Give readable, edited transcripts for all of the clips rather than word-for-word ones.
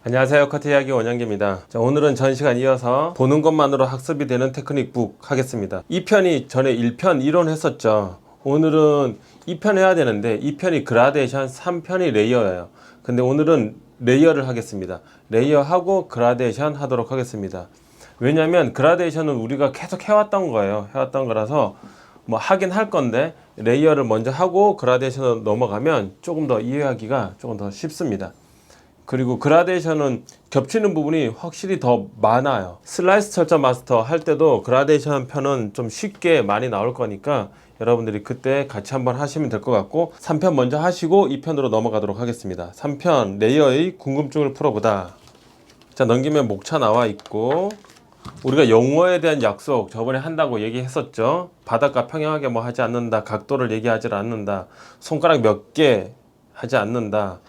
안녕하세요. 커트 이야기 원영기입니다. 자, 오늘은 전 시간 이어서 보는 것만으로 학습이 되는 테크닉 북 하겠습니다. 2편이 전에 1편 이론 했었죠. 오늘은 2편 해야 되는데 2편이 그라데이션, 3편이 레이어예요. 근데 오늘은 레이어를 하겠습니다. 레이어하고 그라데이션 하도록 하겠습니다. 왜냐면 그라데이션은 우리가 계속 해왔던 거예요. 해왔던 거라서 뭐 하긴 할 건데 레이어를 먼저 하고 그라데이션으로 넘어가면 조금 더 이해하기가 조금 더 쉽습니다. 그리고 그라데이션은 겹치는 부분이 확실히 더 많아요. 슬라이스 철저 마스터 할 때도 그라데이션 편은 좀 쉽게 많이 나올 거니까 여러분들이 그때 같이 한번 하시면 될 것 같고 3편 먼저 하시고 2편으로 넘어가도록 하겠습니다. 3편 레이어의 궁금증을 풀어보다. 자, 넘기면 목차 나와 있고 우리가 용어에 대한 약속 저번에 한다고 얘기했었죠. 바닥과 평행하게 뭐 하지 않는다, 각도를 얘기하지 않는다, 손가락 몇 개 하지 않는다,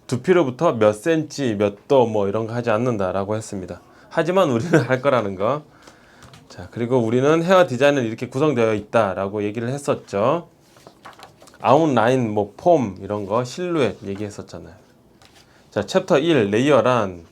두피로부터 몇 센치, 몇 도 뭐 이런 거 하지 않는다라고 했습니다. 하지만 우리는 할 거라는 거. 자, 그리고 우리는 헤어 디자인은 이렇게 구성되어 있다라고 얘기를 했었죠. 아웃라인, 뭐 폼 이런 거, 실루엣 얘기했었잖아요. 자, 챕터 1 레이어란,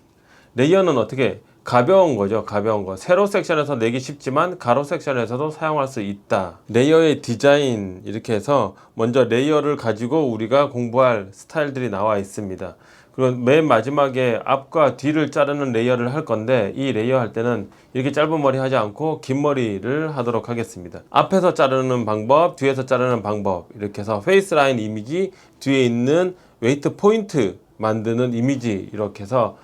레이어는 어떻게 가벼운 거죠. 가벼운 거. 세로 섹션에서 내기 쉽지만 가로 섹션에서도 사용할 수 있다. 레이어의 디자인 이렇게 해서 먼저 레이어를 가지고 우리가 공부할 스타일들이 나와 있습니다. 그리고 맨 마지막에 앞과 뒤를 자르는 레이어를 할 건데 이 레이어 할 때는 이렇게 짧은 머리 하지 않고 긴 머리를 하도록 하겠습니다. 앞에서 자르는 방법, 뒤에서 자르는 방법 이렇게 해서 페이스 라인 이미지, 뒤에 있는 웨이트 포인트 만드는 이미지 이렇게 해서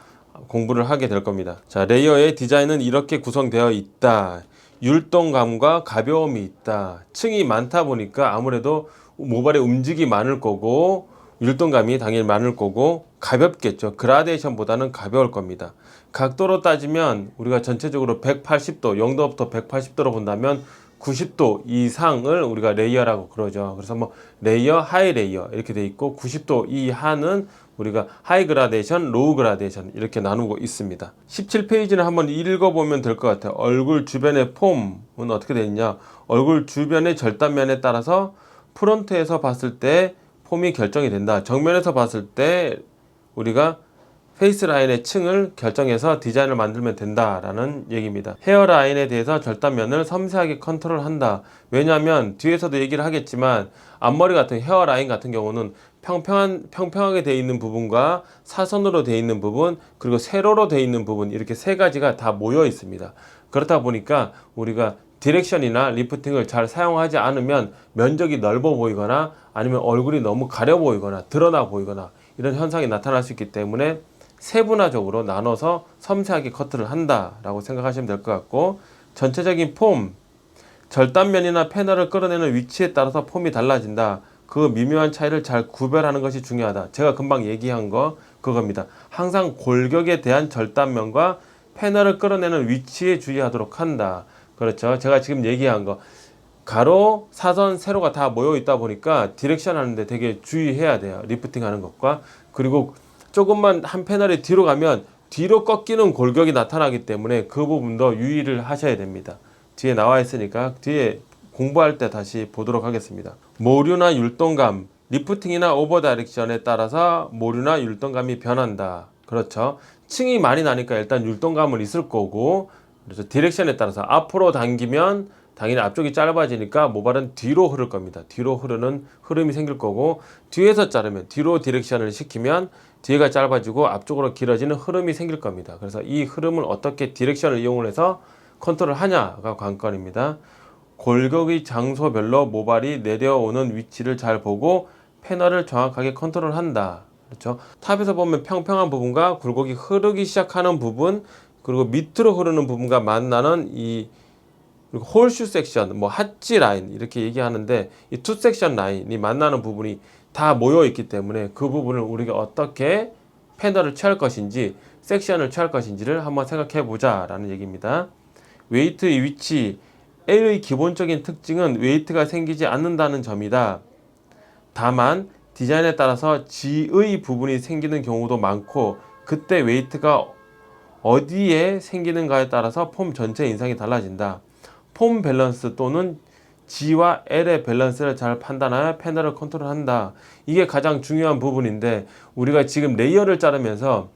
공부를 하게 될 겁니다. 자, 레이어의 디자인은 이렇게 구성되어 있다. 율동감과 가벼움이 있다. 층이 많다 보니까 아무래도 모발의 움직임이 많을 거고 율동감이 당연히 많을 거고 가볍겠죠. 그라데이션보다는 가벼울 겁니다. 각도로 따지면 우리가 전체적으로 180도, 0도부터 180도로 본다면 90도 이상을 우리가 레이어라고 그러죠. 그래서 뭐 레이어, 하이 레이어 이렇게 돼 있고 90도 이하는 우리가 하이 그라데이션, 로우 그라데이션 이렇게 나누고 있습니다. 17페이지는 한번 읽어보면 될 것 같아요. 얼굴 주변의 폼은 어떻게 되어 있냐. 얼굴 주변의 절단면에 따라서 프론트에서 봤을 때 폼이 결정이 된다. 정면에서 봤을 때 우리가 페이스 라인의 층을 결정해서 디자인을 만들면 된다라는 얘기입니다. 헤어라인에 대해서 절단면을 섬세하게 컨트롤한다. 왜냐하면 뒤에서도 얘기를 하겠지만 앞머리 같은 헤어라인 같은 경우는 평평하게 되어 있는 부분과 사선으로 되어 있는 부분 그리고 세로로 되어 있는 부분 이렇게 세 가지가 다 모여 있습니다. 그렇다 보니까 우리가 디렉션이나 리프팅을 잘 사용하지 않으면 면적이 넓어 보이거나 아니면 얼굴이 너무 가려 보이거나 드러나 보이거나 이런 현상이 나타날 수 있기 때문에 세분화적으로 나눠서 섬세하게 커트를 한다라고 생각하시면 될 것 같고 전체적인 폼, 절단면이나 패널을 끌어내는 위치에 따라서 폼이 달라진다. 그 미묘한 차이를 잘 구별하는 것이 중요하다. 제가 금방 얘기한 거 그겁니다. 항상 골격에 대한 절단면과 패널을 끌어내는 위치에 주의하도록 한다. 그렇죠. 제가 지금 얘기한 거 가로, 사선, 세로가 다 모여 있다 보니까 디렉션 하는데 되게 주의해야 돼요. 리프팅 하는 것과 그리고 조금만 한 패널이 뒤로 가면 뒤로 꺾이는 골격이 나타나기 때문에 그 부분도 유의를 하셔야 됩니다. 뒤에 나와 있으니까 뒤에 공부할 때 다시 보도록 하겠습니다. 모류나 율동감, 리프팅이나 오버 다이렉션에 따라서 모류나 율동감이 변한다. 그렇죠. 층이 많이 나니까 일단 율동감은 있을 거고 그래서 디렉션에 따라서 앞으로 당기면 당연히 앞쪽이 짧아지니까 모발은 뒤로 흐를 겁니다. 뒤로 흐르는 흐름이 생길 거고 뒤에서 자르면 뒤로 디렉션을 시키면 뒤가 짧아지고 앞쪽으로 길어지는 흐름이 생길 겁니다. 그래서 이 흐름을 어떻게 디렉션을 이용을 해서 컨트롤 하냐가 관건입니다. 골격의 장소별로 모발이 내려오는 위치를 잘 보고 패널을 정확하게 컨트롤 한다. 그렇죠? 탑에서 보면 평평한 부분과 굴곡이 흐르기 시작하는 부분 그리고 밑으로 흐르는 부분과 만나는 이 그리고 홀슈 섹션, 뭐 하지 라인 이렇게 얘기하는데 이 투 섹션 라인이 만나는 부분이 다 모여 있기 때문에 그 부분을 우리가 어떻게 패널을 취할 것인지 섹션을 취할 것인지를 한번 생각해 보자 라는 얘기입니다. 웨이트의 위치, L의 기본적인 특징은 웨이트가 생기지 않는다는 점이다. 다만 디자인에 따라서 G의 부분이 생기는 경우도 많고 그때 웨이트가 어디에 생기는가에 따라서 폼 전체 인상이 달라진다. 폼 밸런스 또는 G와 L의 밸런스를 잘 판단하여 패널을 컨트롤한다. 이게 가장 중요한 부분인데 우리가 지금 레이어를 자르면서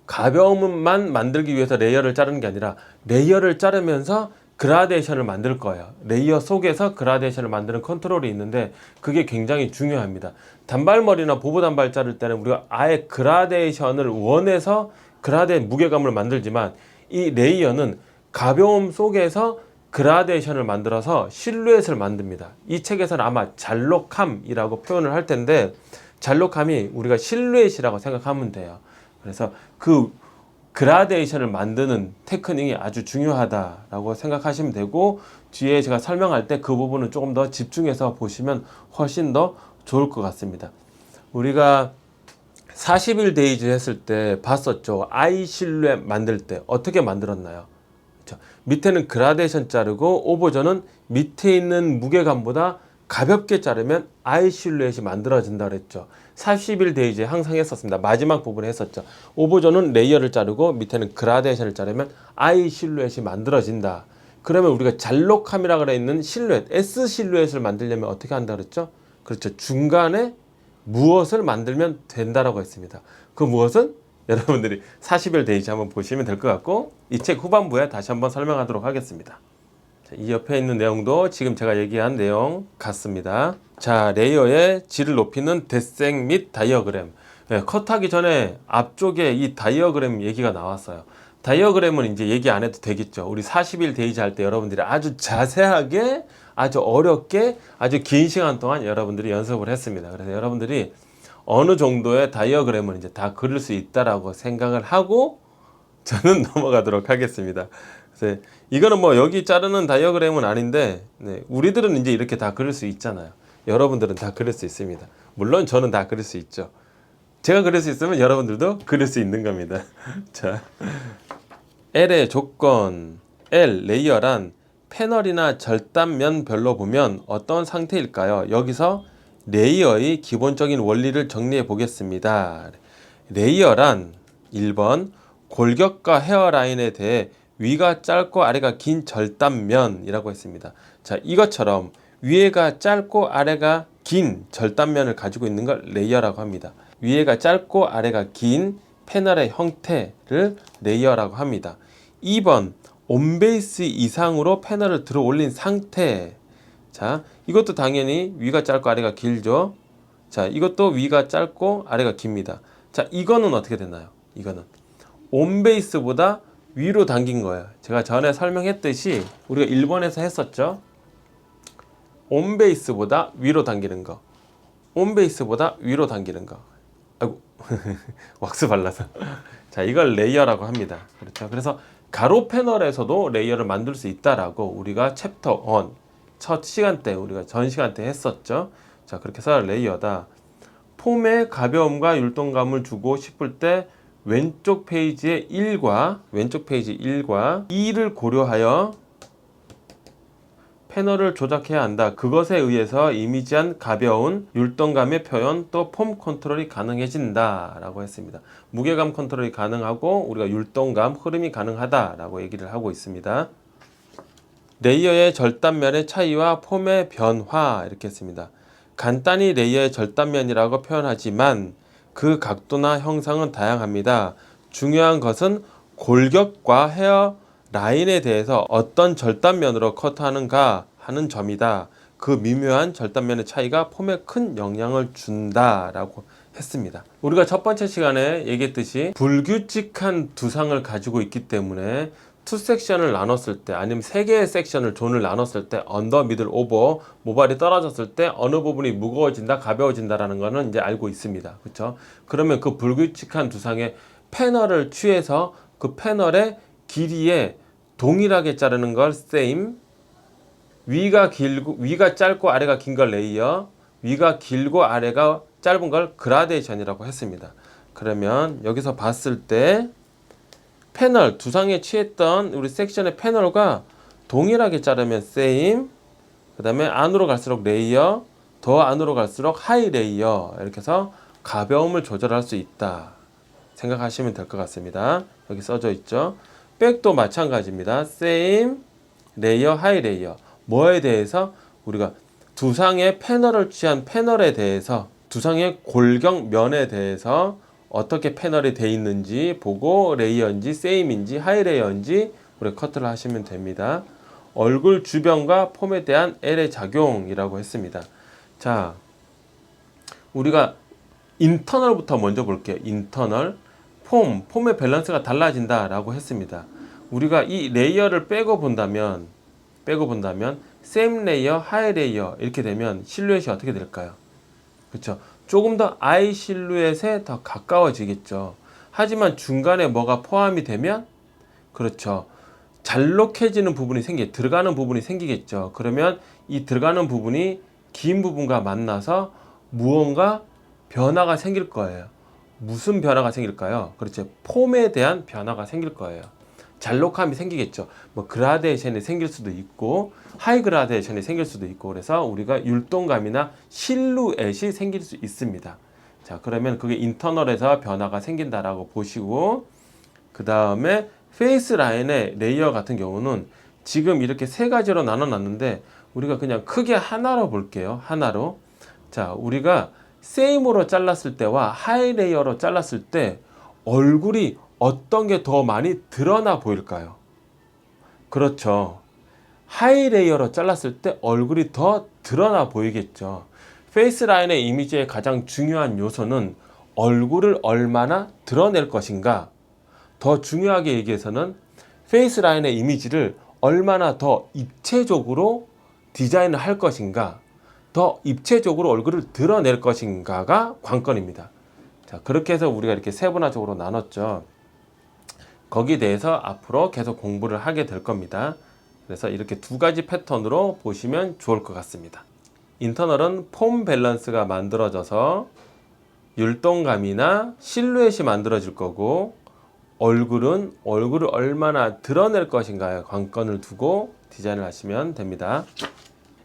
가벼움만 만들기 위해서 레이어를 자르는 게 아니라 레이어를 자르면서 그라데이션을 만들 거예요. 레이어 속에서 그라데이션을 만드는 컨트롤이 있는데 그게 굉장히 중요합니다. 단발머리나 보부 단발 자를 때는 우리가 아예 그라데이션을 원해서 그라데이 무게감을 만들지만 이 레이어는 가벼움 속에서 그라데이션을 만들어서 실루엣을 만듭니다. 이 책에서는 아마 잘록함이라고 표현을 할 텐데 잘록함이 우리가 실루엣이라고 생각하면 돼요. 그래서 그 그라데이션을 만드는 테크닉이 아주 중요하다라고 생각하시면 되고 뒤에 제가 설명할 때 그 부분은 조금 더 집중해서 보시면 훨씬 더 좋을 것 같습니다. 우리가 40일 데이즈 했을 때 봤었죠. 아이 실루엣 만들 때 어떻게 만들었나요? 그렇죠? 밑에는 그라데이션 자르고 오버전은 밑에 있는 무게감보다 가볍게 자르면 아이 실루엣이 만들어진다 그랬죠. 40일 데이즈에 항상 했었습니다. 마지막 부분에 했었죠. 오버전은 레이어를 자르고 밑에는 그라데이션을 자르면 아이 실루엣이 만들어진다. 그러면 우리가 잘록함이라 그래 있는 실루엣, S 실루엣을 만들려면 어떻게 한다 그랬죠? 그렇죠. 중간에 무엇을 만들면 된다라고 했습니다. 그 무엇은 여러분들이 40일 데이즈 한번 보시면 될 것 같고 이 책 후반부에 다시 한번 설명하도록 하겠습니다. 이 옆에 있는 내용도 지금 제가 얘기한 내용 같습니다. 자, 레이어의 질을 높이는 대생 및 다이어그램. 네, 컷하기 전에 앞쪽에 이 다이어그램 얘기가 나왔어요. 다이어그램은 이제 얘기 안 해도 되겠죠. 우리 40일 데이즈 할 때 여러분들이 아주 자세하게, 아주 어렵게, 아주 긴 시간 동안 여러분들이 연습을 했습니다. 그래서 여러분들이 어느 정도의 다이어그램을 이제 다 그릴 수 있다라고 생각을 하고 저는 넘어가도록 하겠습니다. 그래서 이거는 뭐 여기 자르는 다이어그램은 아닌데 우리들은 이제 이렇게 다 그릴 수 있잖아요. 여러분들은 다 그릴 수 있습니다. 물론 저는 다 그릴 수 있죠. 제가 그릴 수 있으면 여러분들도 그릴 수 있는 겁니다. 자, L의 조건 L 레이어란 패널이나 절단면별로 보면 어떤 상태일까요? 여기서 레이어의 기본적인 원리를 정리해 보겠습니다. 레이어란 1번 골격과 헤어라인에 대해 위가 짧고 아래가 긴 절단면이라고 했습니다. 자, 이것처럼 위에가 짧고 아래가 긴 절단면을 가지고 있는 걸 레이어라고 합니다. 위에가 짧고 아래가 긴 패널의 형태를 레이어라고 합니다. 2번 온베이스 이상으로 패널을 들어 올린 상태. 자, 이것도 당연히 위가 짧고 아래가 길죠. 자, 이것도 위가 짧고 아래가 깁니다. 자, 이거는 어떻게 되나요? 이거는 온베이스보다 위로 당긴 거예요. 제가 전에 설명했듯이 우리가 1번에서 했었죠. 온베이스보다 위로 당기는 거. 온베이스보다 위로 당기는 거. 아이고 왁스 발라서. 자, 이걸 레이어라고 합니다. 그렇죠. 그래서 가로 패널에서도 레이어를 만들 수 있다라고 우리가 챕터 1 첫 시간 때 우리가 전 시간 때 했었죠. 자, 그렇게 해서 레이어다. 폼에 가벼움과 율동감을 주고 싶을 때 왼쪽 페이지의 1과 왼쪽 페이지 1과 2를 고려하여 패널을 조작해야 한다. 그것에 의해서 이미지한 가벼운 율동감의 표현 또 폼 컨트롤이 가능해진다 라고 했습니다. 무게감 컨트롤이 가능하고 우리가 율동감, 흐름이 가능하다 라고 얘기를 하고 있습니다. 레이어의 절단면의 차이와 폼의 변화 이렇게 했습니다. 간단히 레이어의 절단면이라고 표현하지만 그 각도나 형상은 다양합니다. 중요한 것은 골격과 헤어 라인에 대해서 어떤 절단면으로 커트하는가 하는 점이다. 그 미묘한 절단면의 차이가 폼에 큰 영향을 준다라고 했습니다. 우리가 첫 번째 시간에 얘기했듯이 불규칙한 두상을 가지고 있기 때문에 투 섹션을 나눴을 때 아니면 세 개의 섹션을 존을 나눴을 때 언더, 미들, 오버 모발이 떨어졌을 때 어느 부분이 무거워진다, 가벼워진다라는 거는 이제 알고 있습니다. 그렇죠? 그러면 그 불규칙한 두상의 패널을 취해서 그 패널의 길이에 동일하게 자르는 걸 same, 위가 짧고 아래가 긴 걸 레이어, 위가 길고 아래가 짧은 걸 그라데이션이라고 했습니다. 그러면 여기서 봤을 때 패널, 두상에 취했던 우리 섹션의 패널과 동일하게 자르면 same, 그 다음에 안으로 갈수록 레이어, 더 안으로 갈수록 하이 레이어 이렇게 해서 가벼움을 조절할 수 있다 생각하시면 될 것 같습니다. 여기 써져 있죠. 백도 마찬가지입니다. same, 레이어, 하이 레이어. 뭐에 대해서? 우리가 두상의 패널을 취한 패널에 대해서 두상의 골격면에 대해서 어떻게 패널이 돼 있는지 보고 레이어인지 세임인지 하이레이어인지 우리 커트를 하시면 됩니다. 얼굴 주변과 폼에 대한 L의 작용이라고 했습니다. 자, 우리가 인터널부터 먼저 볼게요. 인터널 폼의 밸런스가 달라진다 라고 했습니다. 우리가 이 레이어를 빼고 본다면 샘 레이어, 하이 레이어 이렇게 되면 실루엣이 어떻게 될까요? 그렇죠. 조금 더 아이 실루엣에 더 가까워지겠죠. 하지만 중간에 뭐가 포함이 되면 그렇죠. 잘록해지는 부분이 들어가는 부분이 생기겠죠. 그러면 이 들어가는 부분이 긴 부분과 만나서 무언가 변화가 생길 거예요. 무슨 변화가 생길까요? 그렇죠. 폼에 대한 변화가 생길 거예요. 잘록함이 생기겠죠. 뭐 그라데이션이 생길 수도 있고 하이 그라데이션이 생길 수도 있고 그래서 우리가 율동감이나 실루엣이 생길 수 있습니다. 자, 그러면 그게 인터널에서 변화가 생긴다라고 보시고 그 다음에 페이스 라인의 레이어 같은 경우는 지금 이렇게 세 가지로 나눠 놨는데 우리가 그냥 크게 하나로 볼게요. 하나로. 자, 우리가 세임으로 잘랐을 때와 하이 레이어로 잘랐을 때 얼굴이 어떤 게 더 많이 드러나 보일까요? 그렇죠. 하이 레이어로 잘랐을 때 얼굴이 더 드러나 보이겠죠. 페이스 라인의 이미지의 가장 중요한 요소는 얼굴을 얼마나 드러낼 것인가. 더 중요하게 얘기해서는 페이스 라인의 이미지를 얼마나 더 입체적으로 디자인을 할 것인가, 더 입체적으로 얼굴을 드러낼 것인가가 관건입니다. 자, 그렇게 해서 우리가 이렇게 세분화적으로 나눴죠. 거기에 대해서 앞으로 계속 공부를 하게 될 겁니다. 그래서 이렇게 두 가지 패턴으로 보시면 좋을 것 같습니다. 인터널은 폼 밸런스가 만들어져서 율동감이나 실루엣이 만들어질 거고 얼굴은 얼굴을 얼마나 드러낼 것인가에 관건을 두고 디자인을 하시면 됩니다.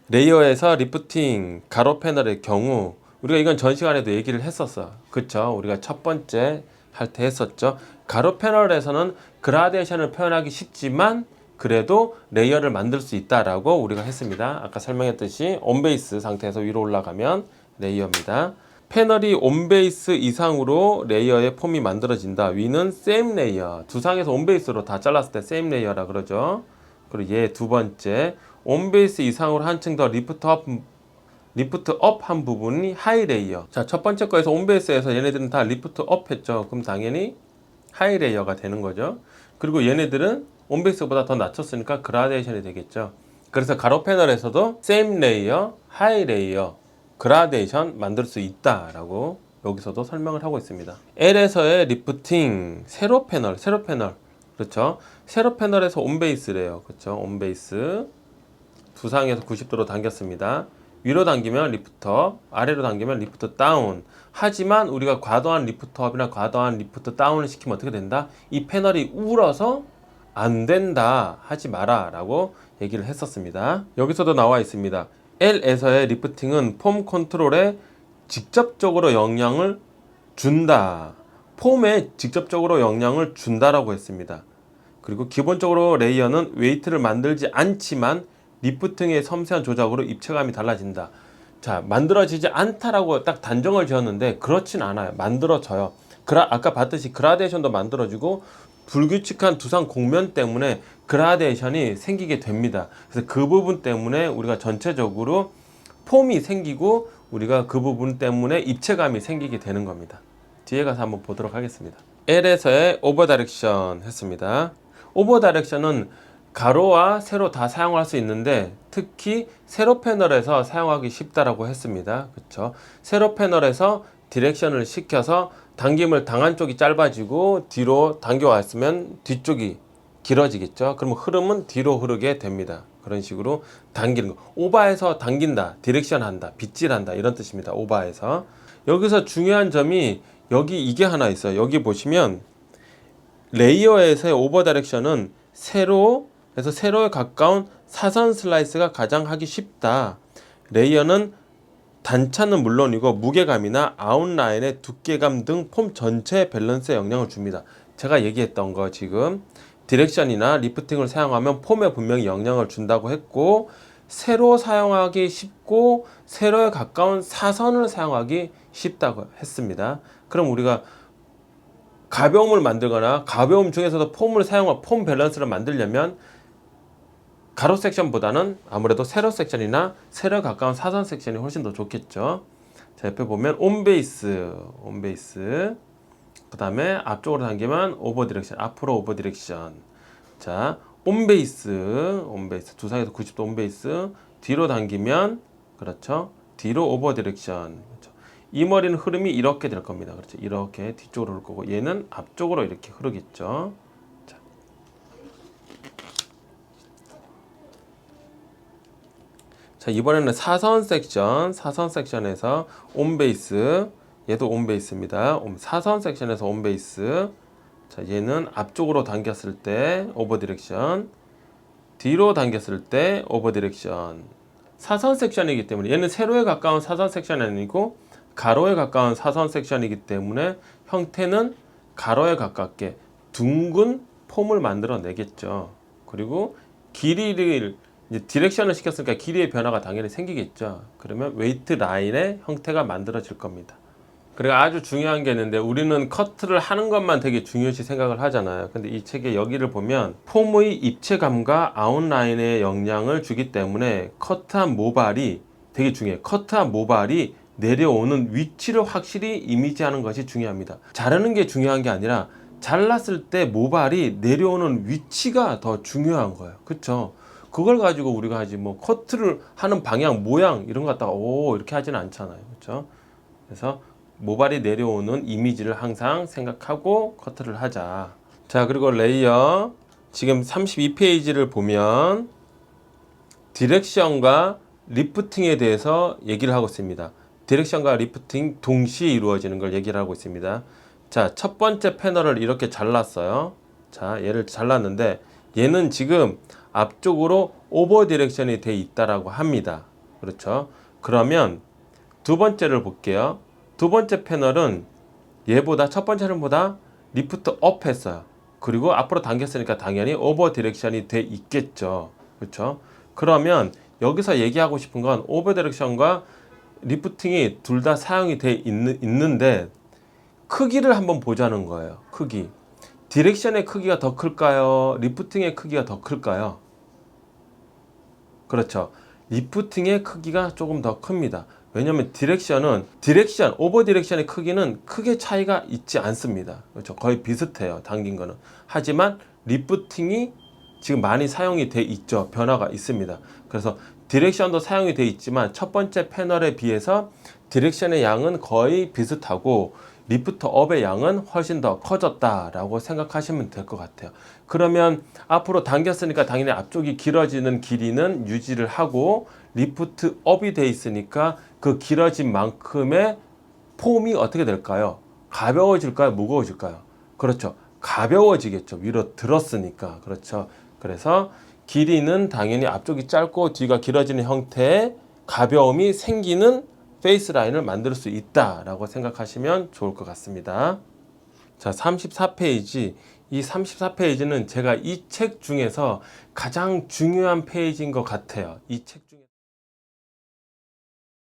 레이어에서 리프팅 가로 패널의 경우 우리가 이건 전 시간에도 얘기를 했었어. 그쵸? 우리가 첫 번째 할 때 했었죠. 가로 패널에서는 그라데이션을 표현하기 쉽지만 그래도 레이어를 만들 수 있다라고 우리가 했습니다. 아까 설명했듯이 온베이스 상태에서 위로 올라가면 레이어입니다. 패널이 온베이스 이상으로 레이어의 폼이 만들어진다. 위는 샘 레이어. 두상에서 온베이스로 다 잘랐을 때 샘 레이어라 그러죠. 그리고 얘 두 번째 온베이스 이상으로 한층 더 리프트 업 한 부분이 하이 레이어. 자, 첫 번째 거에서 온베이스에서 얘네들은 다 리프트 업 했죠. 그럼 당연히 하이 레이어가 되는 거죠. 그리고 얘네들은 온베이스보다 더 낮췄으니까 그라데이션이 되겠죠. 그래서 가로 패널에서도 샘 레이어, 하이 레이어, 그라데이션 만들 수 있다라고 여기서도 설명을 하고 있습니다. L에서의 리프팅, 세로 패널. 그렇죠. 세로 패널에서 온베이스래요. 그렇죠. 온베이스. 두상에서 90도로 당겼습니다. 위로 당기면 리프트업, 아래로 당기면 리프트 다운. 하지만 우리가 과도한 리프트업이나 과도한 리프트 다운을 시키면 어떻게 된다? 이 패널이 울어서 안 된다. 하지 마라 라고 얘기를 했었습니다. 여기서도 나와 있습니다. L에서의 리프팅은 폼 컨트롤에 직접적으로 영향을 준다. 폼에 직접적으로 영향을 준다라고 했습니다. 그리고 기본적으로 레이어는 웨이트를 만들지 않지만 리프팅의 섬세한 조작으로 입체감이 달라진다. 자, 만들어지지 않다라고 딱 단정을 지었는데 그렇진 않아요. 만들어져요. 아까 봤듯이 그라데이션도 만들어지고 불규칙한 두상 곡면 때문에 그라데이션이 생기게 됩니다. 그래서 그 부분 때문에 우리가 전체적으로 폼이 생기고 우리가 그 부분 때문에 입체감이 생기게 되는 겁니다. 뒤에 가서 한번 보도록 하겠습니다. L에서의 오버 다이렉션 했습니다. 오버 다이렉션은 가로와 세로 다 사용할 수 있는데 특히 세로 패널에서 사용하기 쉽다라고 했습니다. 그렇죠? 세로 패널에서 디렉션을 시켜서 당김을 당한 쪽이 짧아지고 뒤로 당겨왔으면 뒤쪽이 길어지겠죠. 그러면 흐름은 뒤로 흐르게 됩니다. 그런 식으로 당기는 거. 오버해서 당긴다, 디렉션 한다, 빗질한다 이런 뜻입니다. 오버해서. 여기서 중요한 점이 여기 이게 하나 있어요. 여기 보시면 레이어에서의 오버 다이렉션은 세로에서 세로에 가까운 사선 슬라이스가 가장 하기 쉽다. 레이어는 단차는 물론이고 무게감이나 아웃라인의 두께감 등 폼 전체 밸런스에 영향을 줍니다. 제가 얘기했던 거 지금 디렉션이나 리프팅을 사용하면 폼에 분명히 영향을 준다고 했고 세로 사용하기 쉽고 세로에 가까운 사선을 사용하기 쉽다고 했습니다. 그럼 우리가 가벼움을 만들거나 가벼움 중에서도 폼 밸런스를 만들려면 가로 섹션보다는 아무래도 세로 섹션이나 세로에 가까운 사선 섹션이 훨씬 더 좋겠죠. 자, 옆에 보면 온베이스, 그 다음에 앞쪽으로 당기면 오버 디렉션, 앞으로 오버 디렉션. 자, 온베이스, 두 사이에서 90도 온베이스, 뒤로 당기면, 그렇죠, 뒤로 오버 디렉션. 그렇죠. 이 머리는 흐름이 이렇게 될 겁니다. 그렇죠. 이렇게 뒤쪽으로 흐를 거고, 얘는 앞쪽으로 이렇게 흐르겠죠. 자, 이번에는 사선 섹션에서 온베이스, 얘도 온베이스입니다. 사선 섹션에서 온베이스. 자, 얘는 앞쪽으로 당겼을 때 오버 디렉션, 뒤로 당겼을 때 오버 디렉션. 사선 섹션이기 때문에 얘는 세로에 가까운 사선 섹션이 아니고 가로에 가까운 사선 섹션이기 때문에 형태는 가로에 가깝게 둥근 폼을 만들어 내겠죠. 그리고 길이를 이제 디렉션을 시켰으니까 길이의 변화가 당연히 생기겠죠. 그러면 웨이트 라인의 형태가 만들어질 겁니다. 그리고 아주 중요한 게 있는데 우리는 커트를 하는 것만 되게 중요시 생각을 하잖아요. 근데 이 책의 여기를 보면 폼의 입체감과 아웃라인에 영향을 주기 때문에 커트한 모발이 되게 중요해요. 커트한 모발이 내려오는 위치를 확실히 이미지하는 것이 중요합니다. 자르는 게 중요한 게 아니라 잘랐을 때 모발이 내려오는 위치가 더 중요한 거예요. 그렇죠? 그걸 가지고 우리가 하지 뭐 커트를 하는 방향, 모양 이런 거 갖다가 오 이렇게 하지는 않잖아요. 그렇죠? 그래서 모발이 내려오는 이미지를 항상 생각하고 커트를 하자. 자, 그리고 레이어 지금 32페이지를 보면 디렉션과 리프팅에 대해서 얘기를 하고 있습니다. 디렉션과 리프팅 동시에 이루어지는 걸 얘기를 하고 있습니다. 자, 첫 번째 패널을 이렇게 잘랐어요. 자, 얘를 잘랐는데 얘는 지금 앞쪽으로 오버 디렉션이 돼 있다라고 합니다. 그렇죠? 그러면 두 번째를 볼게요. 두 번째 패널은 얘보다 첫 번째는보다 리프트 업 했어요. 그리고 앞으로 당겼으니까 당연히 오버 디렉션이 돼 있겠죠. 그렇죠? 그러면 여기서 얘기하고 싶은 건 오버 디렉션과 리프팅이 둘 다 사용이 돼 있는데 크기를 한번 보자는 거예요. 크기. 디렉션의 크기가 더 클까요? 리프팅의 크기가 더 클까요? 그렇죠. 리프팅의 크기가 조금 더 큽니다. 왜냐하면 오버 디렉션의 크기는 크게 차이가 있지 않습니다. 그렇죠. 거의 비슷해요. 당긴 거는. 하지만 리프팅이 지금 많이 사용이 돼 있죠. 변화가 있습니다. 그래서 디렉션도 사용이 돼 있지만 첫 번째 패널에 비해서 디렉션의 양은 거의 비슷하고 리프트 업의 양은 훨씬 더 커졌다라고 생각하시면 될 것 같아요. 그러면 앞으로 당겼으니까 당연히 앞쪽이 길어지는 길이는 유지를 하고 리프트 업이 돼 있으니까 그 길어진 만큼의 폼이 어떻게 될까요? 가벼워질까요? 무거워질까요? 그렇죠. 가벼워지겠죠. 위로 들었으니까. 그렇죠. 그래서 길이는 당연히 앞쪽이 짧고 뒤가 길어지는 형태의 가벼움이 생기는 페이스 라인을 만들 수 있다라고 생각하시면 좋을 것 같습니다. 자, 34페이지. 이 34페이지는 제가 이 책 중에서 가장 중요한 페이지인 것 같아요. 이 책